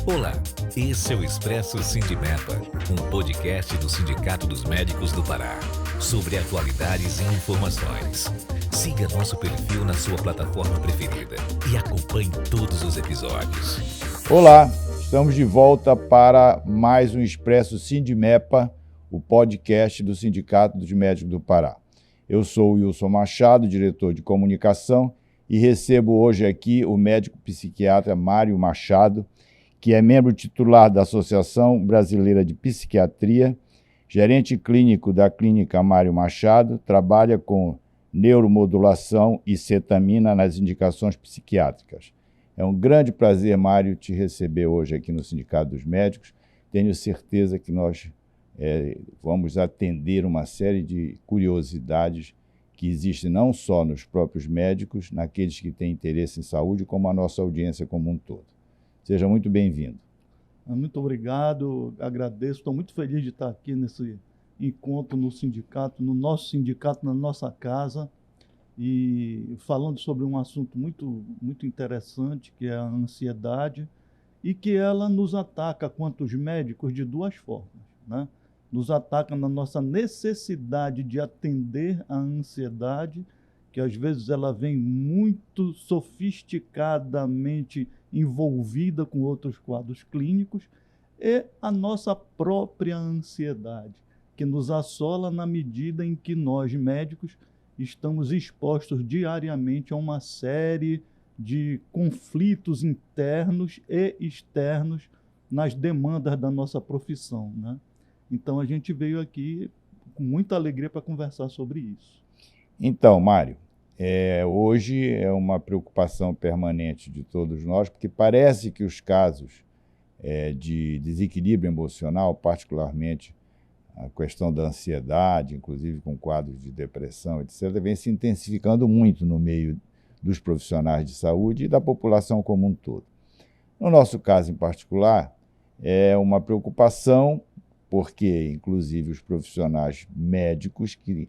Olá, esse é o Expresso Sindimepa, um podcast do Sindicato dos Médicos do Pará, sobre atualidades e informações. Siga nosso perfil na sua plataforma preferida e acompanhe todos os episódios. Olá, estamos de volta para mais um Expresso Sindimepa, o podcast do Sindicato dos Médicos do Pará. Eu sou o Wilson Machado, diretor de comunicação, e recebo hoje aqui o médico psiquiatra Mário Machado, que é membro titular da Associação Brasileira de Psiquiatria, gerente clínico da Clínica Mário Machado, trabalha com neuromodulação e cetamina nas indicações psiquiátricas. É um grande prazer, Mário, te receber hoje aqui no Sindicato dos Médicos. Tenho certeza que nós vamos atender uma série de curiosidades que existem não só nos próprios médicos, naqueles que têm interesse em saúde, como a nossa audiência como um todo. Seja muito bem-vindo. Muito obrigado, agradeço. Estou muito feliz de estar aqui nesse encontro no sindicato, no nosso sindicato, na nossa casa, e falando sobre um assunto muito interessante, que é a ansiedade, e que ela nos ataca, quanto os médicos, de duas formas, né? Nos ataca na nossa necessidade de atender a ansiedade, que às vezes ela vem muito sofisticadamente envolvida com outros quadros clínicos, e a nossa própria ansiedade, que nos assola na medida em que nós, médicos, estamos expostos diariamente a uma série de conflitos internos e externos nas demandas da nossa profissão, né? Então, a gente veio aqui com muita alegria para conversar sobre isso. Então, Mário, hoje é uma preocupação permanente de todos nós, porque parece que os casos de desequilíbrio emocional, particularmente a questão da ansiedade, inclusive com quadros de depressão, etc., vem se intensificando muito no meio dos profissionais de saúde e da população como um todo. No nosso caso em particular, é uma preocupação porque, inclusive, os profissionais médicos que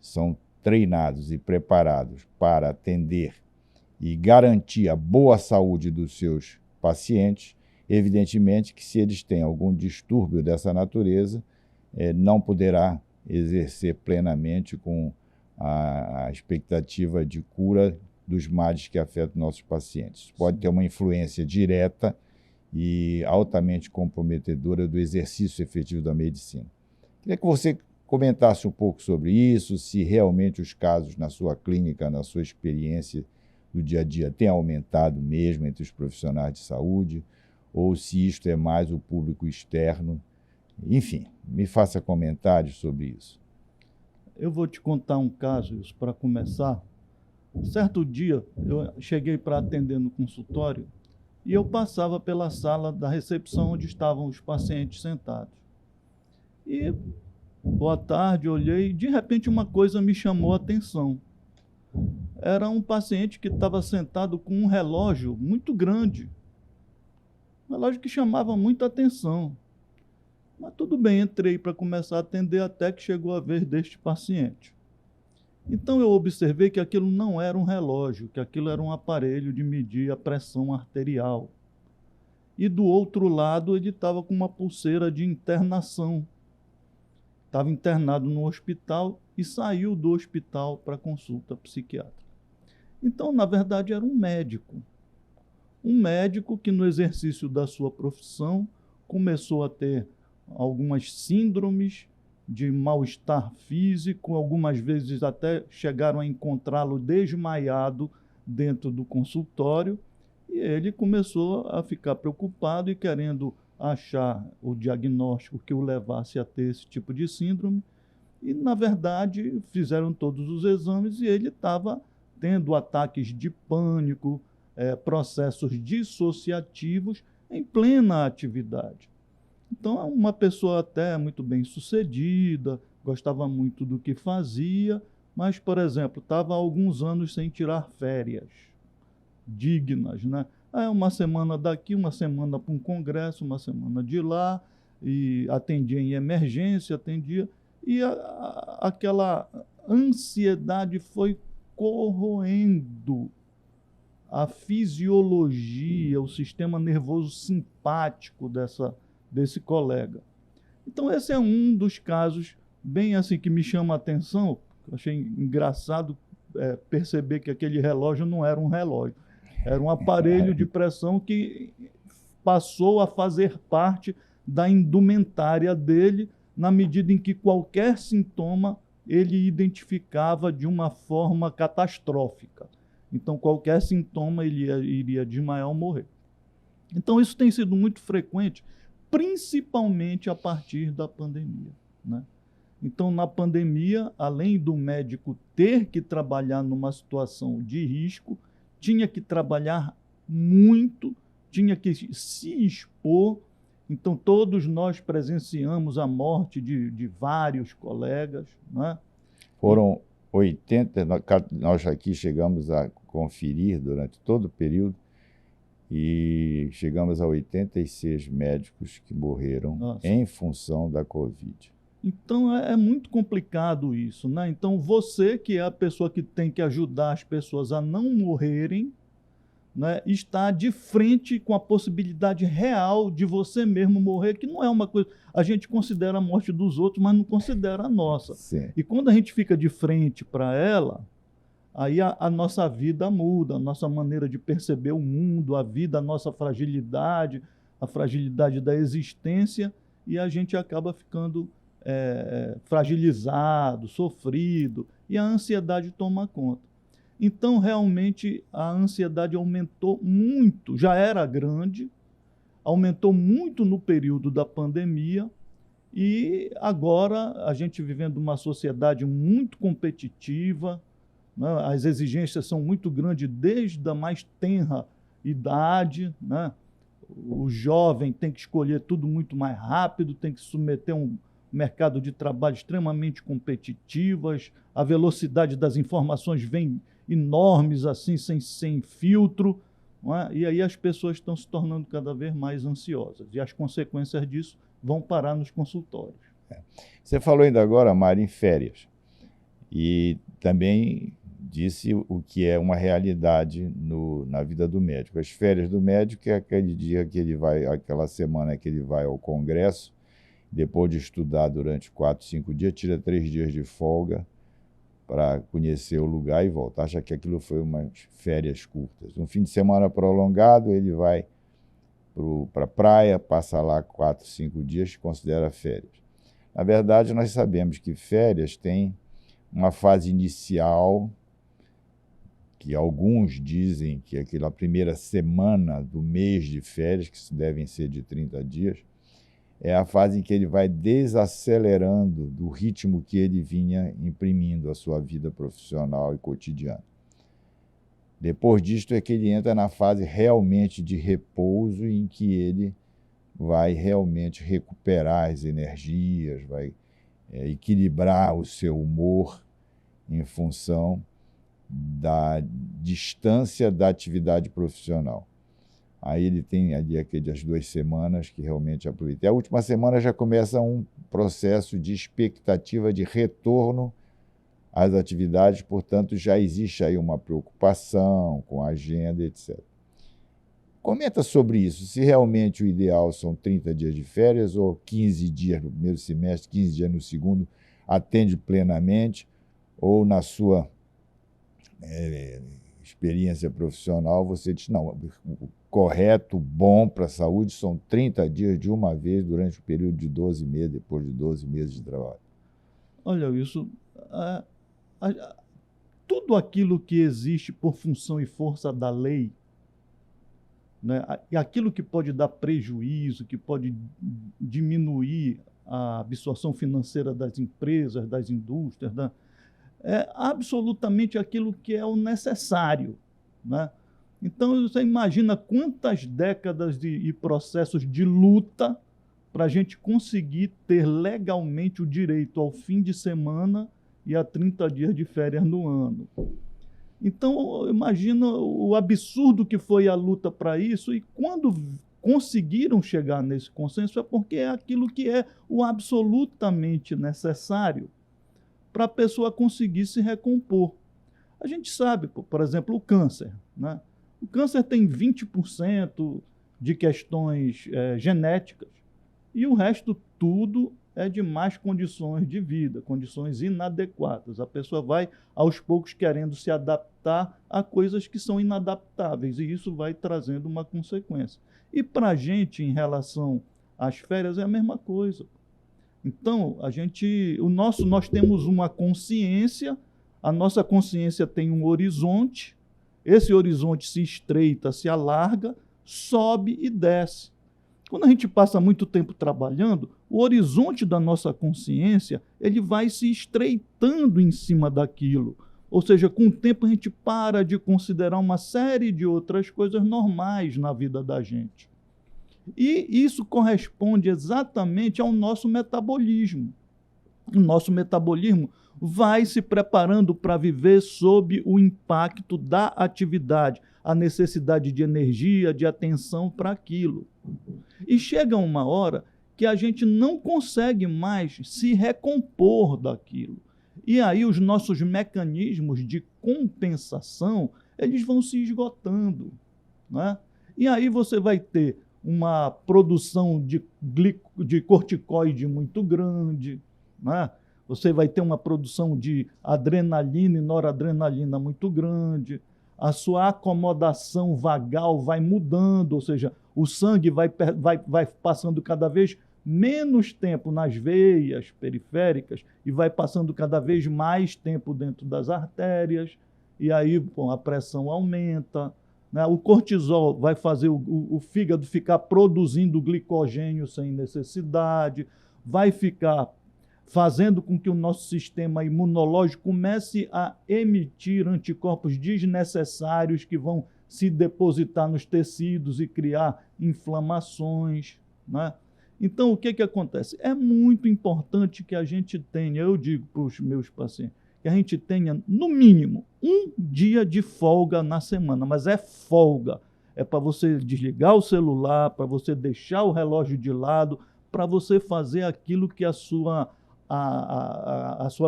são treinados e preparados para atender e garantir a boa saúde dos seus pacientes, evidentemente que se eles têm algum distúrbio dessa natureza, não poderá exercer plenamente com a expectativa de cura dos males que afetam nossos pacientes. Pode ter uma influência direta e altamente comprometedora do exercício efetivo da medicina. Queria que você comentasse um pouco sobre isso, se realmente os casos na sua clínica, na sua experiência do dia a dia, têm aumentado mesmo entre os profissionais de saúde, ou se isto é mais o público externo. Enfim, me faça comentários sobre isso. Eu vou te contar um caso, isso, para começar. Certo dia, eu cheguei para atender no consultório e eu passava pela sala da recepção onde estavam os pacientes sentados. E, boa tarde, olhei e de repente uma coisa me chamou a atenção. Era um paciente que estava sentado com um relógio muito grande. Um relógio que chamava muita atenção. Mas tudo bem, entrei para começar a atender até que chegou a vez deste paciente. Então eu observei que aquilo não era um relógio, que aquilo era um aparelho de medir a pressão arterial. E do outro lado ele estava com uma pulseira de internação. Estava internado no hospital e saiu do hospital para consulta psiquiátrica. Então, na verdade, era um médico. Um médico que no exercício da sua profissão começou a ter algumas síndromes de mal-estar físico, algumas vezes até chegaram a encontrá-lo desmaiado dentro do consultório, e ele começou a ficar preocupado e querendo achar o diagnóstico que o levasse a ter esse tipo de síndrome, e na verdade fizeram todos os exames e ele estava tendo ataques de pânico, processos dissociativos em plena atividade. Então, é uma pessoa até muito bem sucedida, gostava muito do que fazia, mas, por exemplo, estava há alguns anos sem tirar férias dignas, né? Uma semana daqui, uma semana para um congresso, uma semana de lá, e atendia em emergência, e aquela ansiedade foi corroendo a fisiologia, o sistema nervoso simpático desse colega. Então, esse é um dos casos bem assim que me chama a atenção. Eu achei engraçado perceber que aquele relógio não era um relógio, era um aparelho de pressão que passou a fazer parte da indumentária dele, na medida em que qualquer sintoma ele identificava de uma forma catastrófica. Então, qualquer sintoma ele iria desmaiar ou morrer. Então, isso tem sido muito frequente, principalmente a partir da pandemia, né? Então, na pandemia, além do médico ter que trabalhar numa situação de risco, tinha que trabalhar muito, tinha que se expor. Então, todos nós presenciamos a morte de vários colegas, né? Foram 80, nós aqui chegamos a conferir durante todo o período, e chegamos a 86 médicos que morreram em função da Covid. Então, é muito complicado isso, né? Então, você, que é a pessoa que tem que ajudar as pessoas a não morrerem, né, está de frente com a possibilidade real de você mesmo morrer, que não é uma coisa... A gente considera a morte dos outros, mas não considera a nossa. Sim. E quando a gente fica de frente para ela, aí a nossa vida muda, a nossa maneira de perceber o mundo, a vida, a nossa fragilidade, a fragilidade da existência, e a gente acaba ficando fragilizado, sofrido, e a ansiedade toma conta. Então, realmente, a ansiedade aumentou muito, já era grande, aumentou muito no período da pandemia, e agora a gente vivendo uma sociedade muito competitiva, né? As exigências são muito grandes desde a mais tenra idade, né? O jovem tem que escolher tudo muito mais rápido, tem que se submeter a um mercado de trabalho extremamente competitivas, a velocidade das informações vem enormes, assim, sem filtro, não é? E aí as pessoas estão se tornando cada vez mais ansiosas, e as consequências disso vão parar nos consultórios. Você falou ainda agora, Mário, em férias, e também disse o que é uma realidade na vida do médico. As férias do médico é aquele dia que ele vai, aquela semana que ele vai ao congresso, depois de estudar durante 4, 5 dias, tira 3 dias de folga para conhecer o lugar e volta. Acha que aquilo foi umas férias curtas. Um fim de semana prolongado, ele vai para a praia, passa lá 4, 5 dias, considera férias. Na verdade, nós sabemos que férias têm uma fase inicial, que alguns dizem que aquela primeira semana do mês de férias, que devem ser de 30 dias, é a fase em que ele vai desacelerando do ritmo que ele vinha imprimindo a sua vida profissional e cotidiana. Depois disto é que ele entra na fase realmente de repouso, em que ele vai realmente recuperar as energias, vai equilibrar o seu humor em função da distância da atividade profissional. Aí ele tem ali aquelas 2 semanas que realmente aproveita. A última semana já começa um processo de expectativa de retorno às atividades, portanto, já existe aí uma preocupação com a agenda, etc. Comenta sobre isso, se realmente o ideal são 30 dias de férias ou 15 dias no primeiro semestre, 15 dias no segundo, atende plenamente, ou na sua experiência profissional você diz, não, o correto, bom para a saúde são 30 dias de uma vez durante o período de 12 meses, depois de 12 meses de trabalho. Olha, isso, tudo aquilo que existe por função e força da lei, né, e aquilo que pode dar prejuízo, que pode diminuir a absorção financeira das empresas, das indústrias, é absolutamente aquilo que é o necessário, né? Então, você imagina quantas décadas e processos de luta para a gente conseguir ter legalmente o direito ao fim de semana e a 30 dias de férias no ano. Então, imagina o absurdo que foi a luta para isso, e quando conseguiram chegar nesse consenso é porque é aquilo que é o absolutamente necessário para a pessoa conseguir se recompor. A gente sabe, por exemplo, o câncer, né? O câncer tem 20% de questões genéticas e o resto tudo é de más condições de vida, condições inadequadas. A pessoa vai, aos poucos, querendo se adaptar a coisas que são inadaptáveis, e isso vai trazendo uma consequência. E para a gente, em relação às férias, é a mesma coisa. Então, nós temos uma consciência, a nossa consciência tem um horizonte, esse horizonte se estreita, se alarga, sobe e desce. Quando a gente passa muito tempo trabalhando, o horizonte da nossa consciência ele vai se estreitando em cima daquilo. Ou seja, com o tempo a gente para de considerar uma série de outras coisas normais na vida da gente. E isso corresponde exatamente ao nosso metabolismo. O nosso metabolismo vai se preparando para viver sob o impacto da atividade, a necessidade de energia, de atenção para aquilo. E chega uma hora que a gente não consegue mais se recompor daquilo. E aí os nossos mecanismos de compensação, eles vão se esgotando, né? E aí você vai ter uma produção de corticoide muito grande, né? Você vai ter uma produção de adrenalina e noradrenalina muito grande, a sua acomodação vagal vai mudando, ou seja, o sangue vai passando cada vez menos tempo nas veias periféricas e vai passando cada vez mais tempo dentro das artérias, e aí a pressão aumenta, né? O cortisol vai fazer o fígado ficar produzindo glicogênio sem necessidade, vai ficar fazendo com que o nosso sistema imunológico comece a emitir anticorpos desnecessários que vão se depositar nos tecidos e criar inflamações, né? Então, o que acontece? É muito importante que a gente tenha, eu digo para os meus pacientes, que a gente tenha, no mínimo, um dia de folga na semana, mas é folga. É para você desligar o celular, para você deixar o relógio de lado, para você fazer aquilo que a sua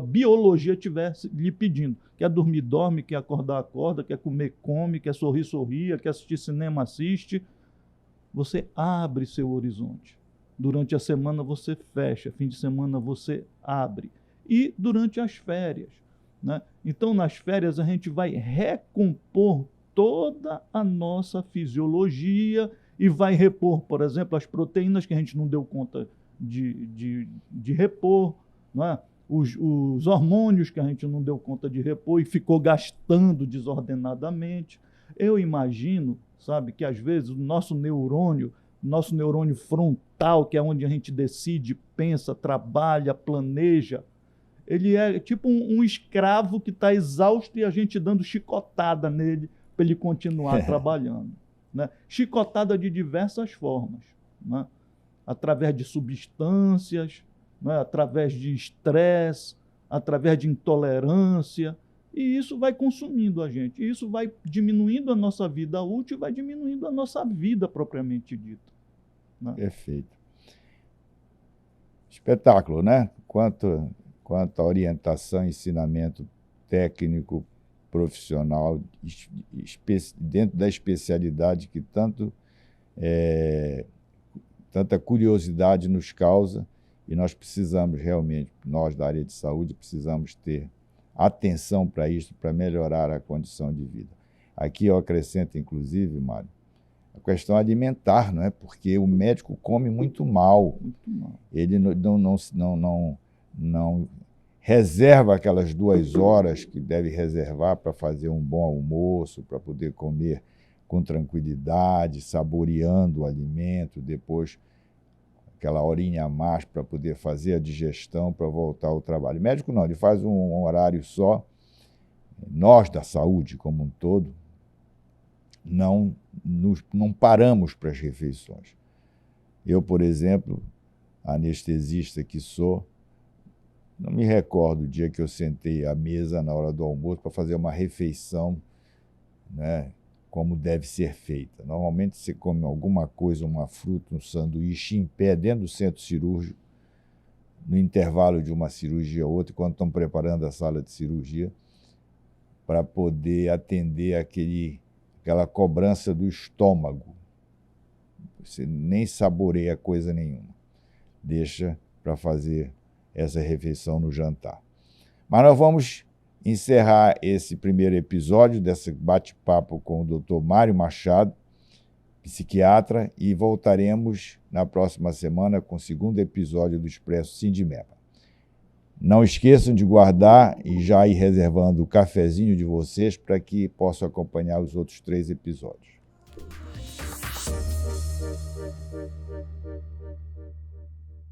biologia estiver lhe pedindo. Quer dormir, dorme, quer acordar, acorda, quer comer, come, quer sorrir, sorria, quer assistir cinema, assiste. Você abre seu horizonte. Durante a semana você fecha, fim de semana você abre. E durante as férias, né? Então, nas férias, a gente vai recompor toda a nossa fisiologia e vai repor, por exemplo, as proteínas que a gente não deu conta de repor, né? Os hormônios que a gente não deu conta de repor e ficou gastando desordenadamente. Eu imagino, sabe, que às vezes o nosso neurônio frontal, que é onde a gente decide, pensa, trabalha, planeja, ele é tipo um escravo que está exausto e a gente dando chicotada nele para ele continuar trabalhando, né? Chicotada de diversas formas, né? Através de substâncias, né? Através de estresse, através de intolerância, e isso vai consumindo a gente, e isso vai diminuindo a nossa vida útil, vai diminuindo a nossa vida propriamente dita, né? Perfeito. Espetáculo, né? Quanto à orientação, ensinamento técnico, profissional, dentro da especialidade que tanta curiosidade nos causa, e nós precisamos realmente, nós da área de saúde, precisamos ter atenção para isso, para melhorar a condição de vida. Aqui eu acrescento, inclusive, Mário, a questão alimentar, não é? Porque o médico come muito mal. Muito mal. Ele não reserva aquelas 2 horas que deve reservar para fazer um bom almoço, para poder comer com tranquilidade, saboreando o alimento, depois aquela horinha a mais para poder fazer a digestão, para voltar ao trabalho. O médico não, ele faz um horário só. Nós, da saúde como um todo, não paramos para as refeições. Eu, por exemplo, anestesista que sou, não me recordo o dia que eu sentei à mesa na hora do almoço para fazer uma refeição, né, como deve ser feita. Normalmente você come alguma coisa, uma fruta, um sanduíche em pé dentro do centro cirúrgico, no intervalo de uma cirurgia ou outra, quando estão preparando a sala de cirurgia, para poder atender aquela cobrança do estômago. Você nem saboreia coisa nenhuma. Deixa para fazer essa refeição no jantar. Mas nós vamos encerrar esse primeiro episódio desse bate-papo com o Dr. Mário Machado, psiquiatra, e voltaremos na próxima semana com o segundo episódio do Expresso Sindimeba. Não esqueçam de guardar e já ir reservando o cafezinho de vocês para que possam acompanhar os outros 3 episódios.